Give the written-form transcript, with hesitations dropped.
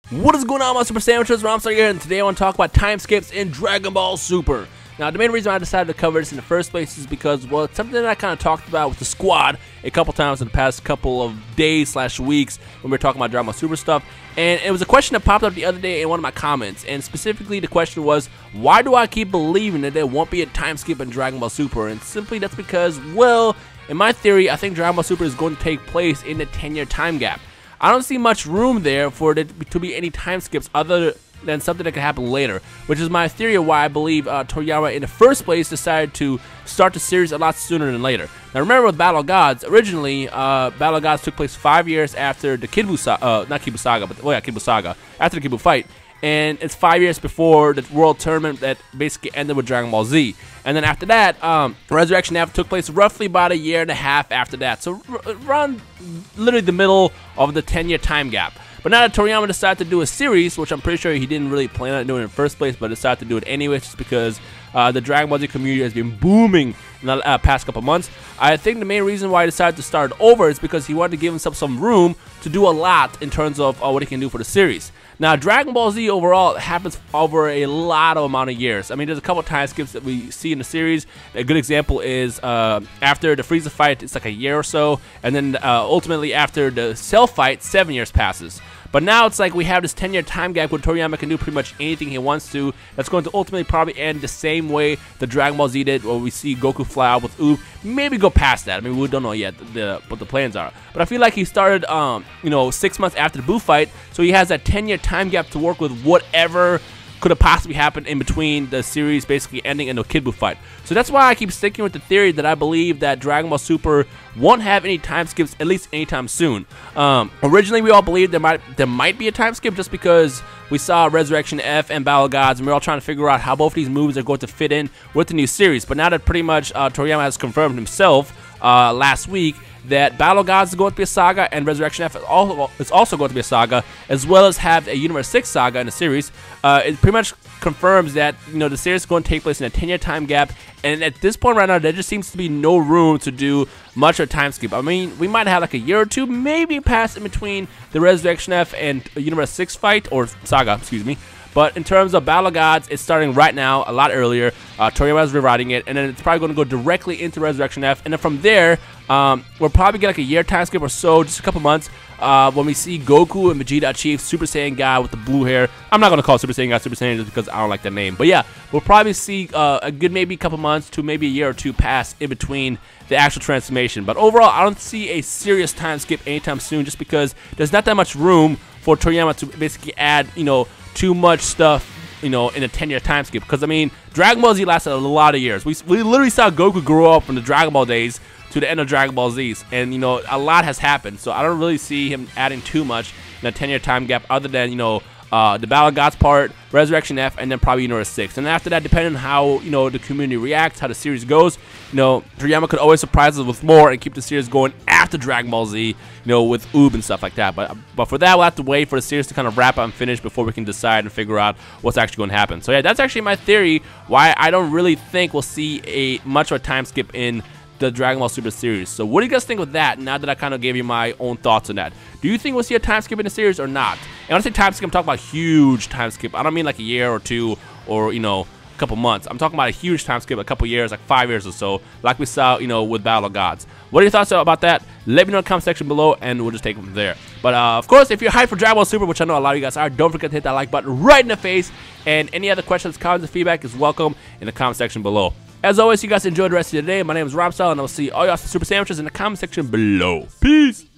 What is going on, my Super Sandwiches? Rhymestyle here, and today I want to talk about time skips in Dragon Ball Super. Now, the main reason I decided to cover this in the first place is because, well, it's something that I kind of talked about with the squad a couple times in the past couple of days/weeks when we were talking about Dragon Ball Super stuff. And it was a question that popped up the other day in one of my comments, and specifically the question was, why do I keep believing that there won't be a time skip in Dragon Ball Super? And simply that's because, well, in my theory, I think Dragon Ball Super is going to take place in the 10-year time gap. I don't see much room there for there to be any time skips other than something that could happen later, which is my theory of why I believe Toriyama in the first place decided to start the series a lot sooner than later. Now remember with Battle of Gods, originally Battle of Gods took place 5 years after the Kid Buu saga, not Kid Buu saga, but Kid Buu saga, after the Kid Buu fight. And it's 5 years before the World Tournament that basically ended with Dragon Ball Z. And then after that, Resurrection F took place roughly about a year and a half after that. So around literally the middle of the 10-year time gap. But now that Toriyama decided to do a series, which I'm pretty sure he didn't really plan on doing in the first place, but decided to do it anyway just because the Dragon Ball Z community has been booming in the past couple months. I think the main reason why he decided to start over is because he wanted to give himself some room to do a lot in terms of what he can do for the series. Now, Dragon Ball Z overall happens over a lot of amount of years. I mean, there's a couple time skips that we see in the series. A good example is after the Frieza fight, it's like a year or so, and then ultimately after the Cell fight, 7 years passes. But now it's like we have this 10-year time gap where Toriyama can do pretty much anything he wants to. That's going to ultimately probably end the same way the Dragon Ball Z did, where we see Goku fly out with Oob. Maybe go past that. I mean, we don't know yet what the plans are. But I feel like he started, 6 months after the Buu fight, so he has that 10-year time gap to work with whatever could have possibly happened in between the series basically ending in the Kid Buu fight. So that's why I keep sticking with the theory that I believe that Dragon Ball Super won't have any time skips at least anytime soon. Originally, we all believed there might be a time skip just because we saw Resurrection F and Battle of Gods, and we're all trying to figure out how both these moves are going to fit in with the new series. But now that pretty much Toriyama has confirmed himself last week that Battle of Gods is going to be a saga and Resurrection F is also going to be a saga, as well as have a Universe 6 saga in the series. It pretty much confirms that the series is going to take place in a 10-year time gap, and at this point right now, there just seems to be no room to do much of a time skip. I mean, we might have like a year or two, maybe pass in between the Resurrection F and Universe 6 fight, or saga, excuse me. But in terms of Battle of Gods, it's starting right now, a lot earlier. Toriyama is rewriting it, and then it's probably going to go directly into Resurrection F. And then from there, we'll probably get like a year time skip or so, just a couple months, when we see Goku and Vegeta achieve Super Saiyan guy with the blue hair. I'm not going to call Super Saiyan guy Super Saiyan just because I don't like that name. But yeah, we'll probably see a good maybe couple months to maybe a year or two pass in between the actual transformation. But overall, I don't see a serious time skip anytime soon just because there's not that much room for Toriyama to basically add, too much stuff, in a 10-year time skip. Because, I mean, Dragon Ball Z lasted a lot of years. We literally saw Goku grow up from the Dragon Ball days to the end of Dragon Ball Z's. And, a lot has happened. So I don't really see him adding too much in a 10-year time gap other than, the Battle of Gods part, Resurrection F, and then probably Universe 6. And after that, depending on how, the community reacts, how the series goes, Toriyama could always surprise us with more and keep the series going after Dragon Ball Z, with Oob and stuff like that. But for that, we'll have to wait for the series to kind of wrap up and finish before we can decide and figure out what's actually going to happen. So yeah, that's actually my theory why I don't really think we'll see much of a time skip in the Dragon Ball Super series. So what do you guys think with that, now that I kind of gave you my own thoughts on that? Do you think we'll see a time skip in the series or not? And when I say time skip, I'm talking about huge time skip. I don't mean like a year or two or, a couple months. I'm talking about a huge time skip, a couple years, like 5 years or so, like we saw, with Battle of Gods. What are your thoughts about that? Let me know in the comment section below, and we'll just take it from there. But, of course, if you're hyped for Dragon Ball Super, which I know a lot of you guys are, don't forget to hit that like button right in the face. And any other questions, comments, and feedback is welcome in the comment section below. As always, you guys enjoy the rest of your day. My name is Rhymestyle, and I'll see all y'all Super Sandwiches in the comment section below. Peace!